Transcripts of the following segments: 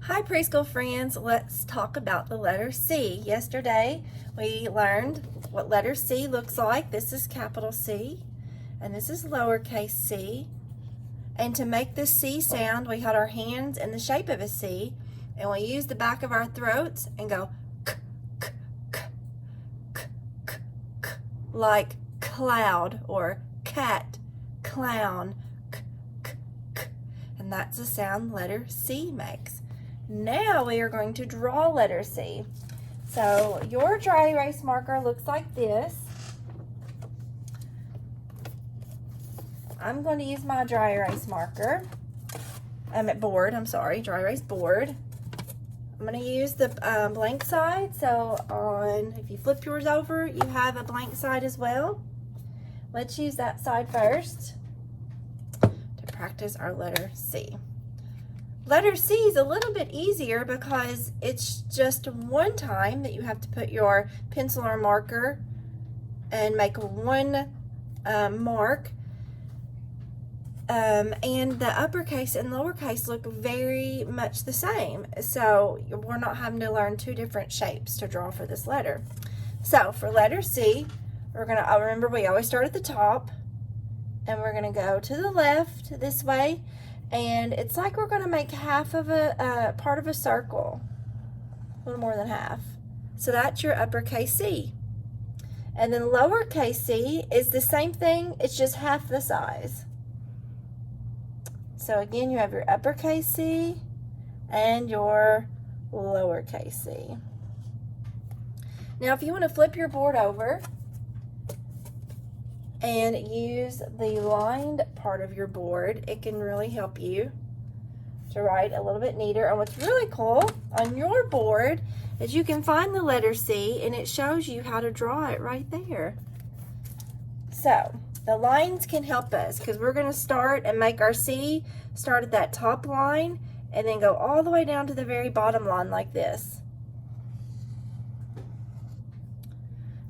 Hi preschool friends, let's talk about the letter C. Yesterday we learned what letter C looks like. This is capital C and this is lowercase c. And to make this C sound, we held our hands in the shape of a C and we used the back of our throats and go k, k, k, k, k, k, like cloud or cat, clown, k, k, k. And that's the sound letter C makes. Now we are going to draw letter C. So your dry erase marker looks like this. I'm going to use my dry erase marker. Dry erase board. I'm going to use the blank side. So if you flip yours over, you have a blank side as well. Let's use that side first to practice our letter C. Letter C is a little bit easier because it's just one time that you have to put your pencil or marker and make one mark. And the uppercase and lowercase look very much the same. So we're not having to learn two different shapes to draw for this letter. So for letter C, remember we always start at the top and we're gonna go to the left this way. And it's like we're going to make half of a part of a circle, a little more than half. So that's your uppercase C. And then lowercase c is the same thing, it's just half the size. So again, you have your uppercase C and your lowercase c. Now if you want to flip your board over and use the lined part of your board, it can really help you to write a little bit neater. And what's really cool on your board is you can find the letter C and it shows you how to draw it right there. So the lines can help us because we're going to start and make our C start at that top line and then go all the way down to the very bottom line like this.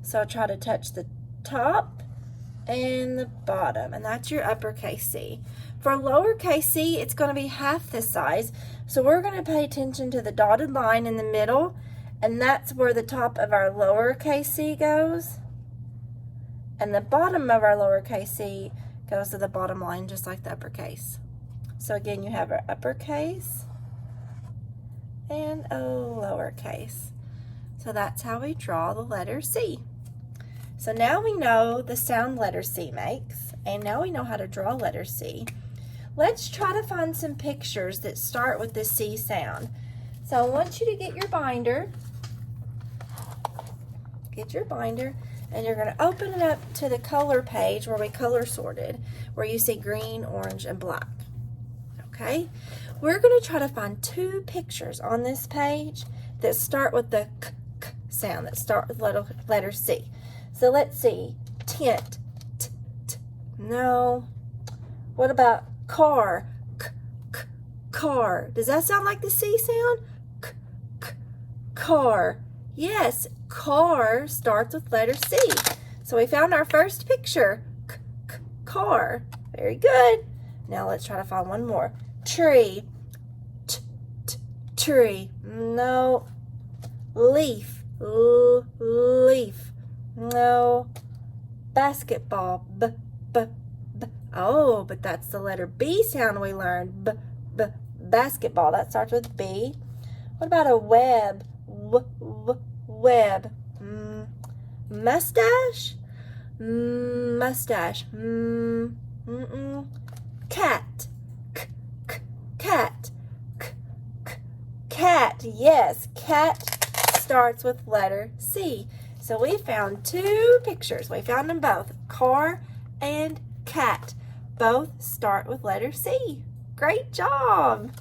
So try to touch the top and the bottom, and that's your uppercase C. For lowercase c, it's going to be half this size, so we're going to pay attention to the dotted line in the middle, and that's where the top of our lowercase c goes, and the bottom of our lowercase c goes to the bottom line just like the uppercase. So again, you have our uppercase and a lowercase. So that's how we draw the letter C. So now we know the sound letter C makes, and now we know how to draw letter C. Let's try to find some pictures that start with the C sound. So I want you to get your binder, and you're going to open it up to the color page where we color sorted, where you see green, orange, and black. Okay? We're going to try to find two pictures on this page that start with the k, k sound, that start with letter C. So let's see, tent, t, t, no. What about car, k, k, car? Does that sound like the C sound? K, k, car. Yes, car starts with letter C. So we found our first picture, k, k, car. Very good. Now let's try to find one more. Tree, t, t, tree. No. Leaf, leaf. No. Basketball, b, b, b. Oh, but that's the letter B sound we learned. B, b, basketball. That starts with B. What about a web? W, w, web. Mustache? Mustache. Cat. K, k, cat. K, k, cat. Yes, cat starts with letter C. So we found two pictures. We found them both, car and cat. Both start with letter C. Great job.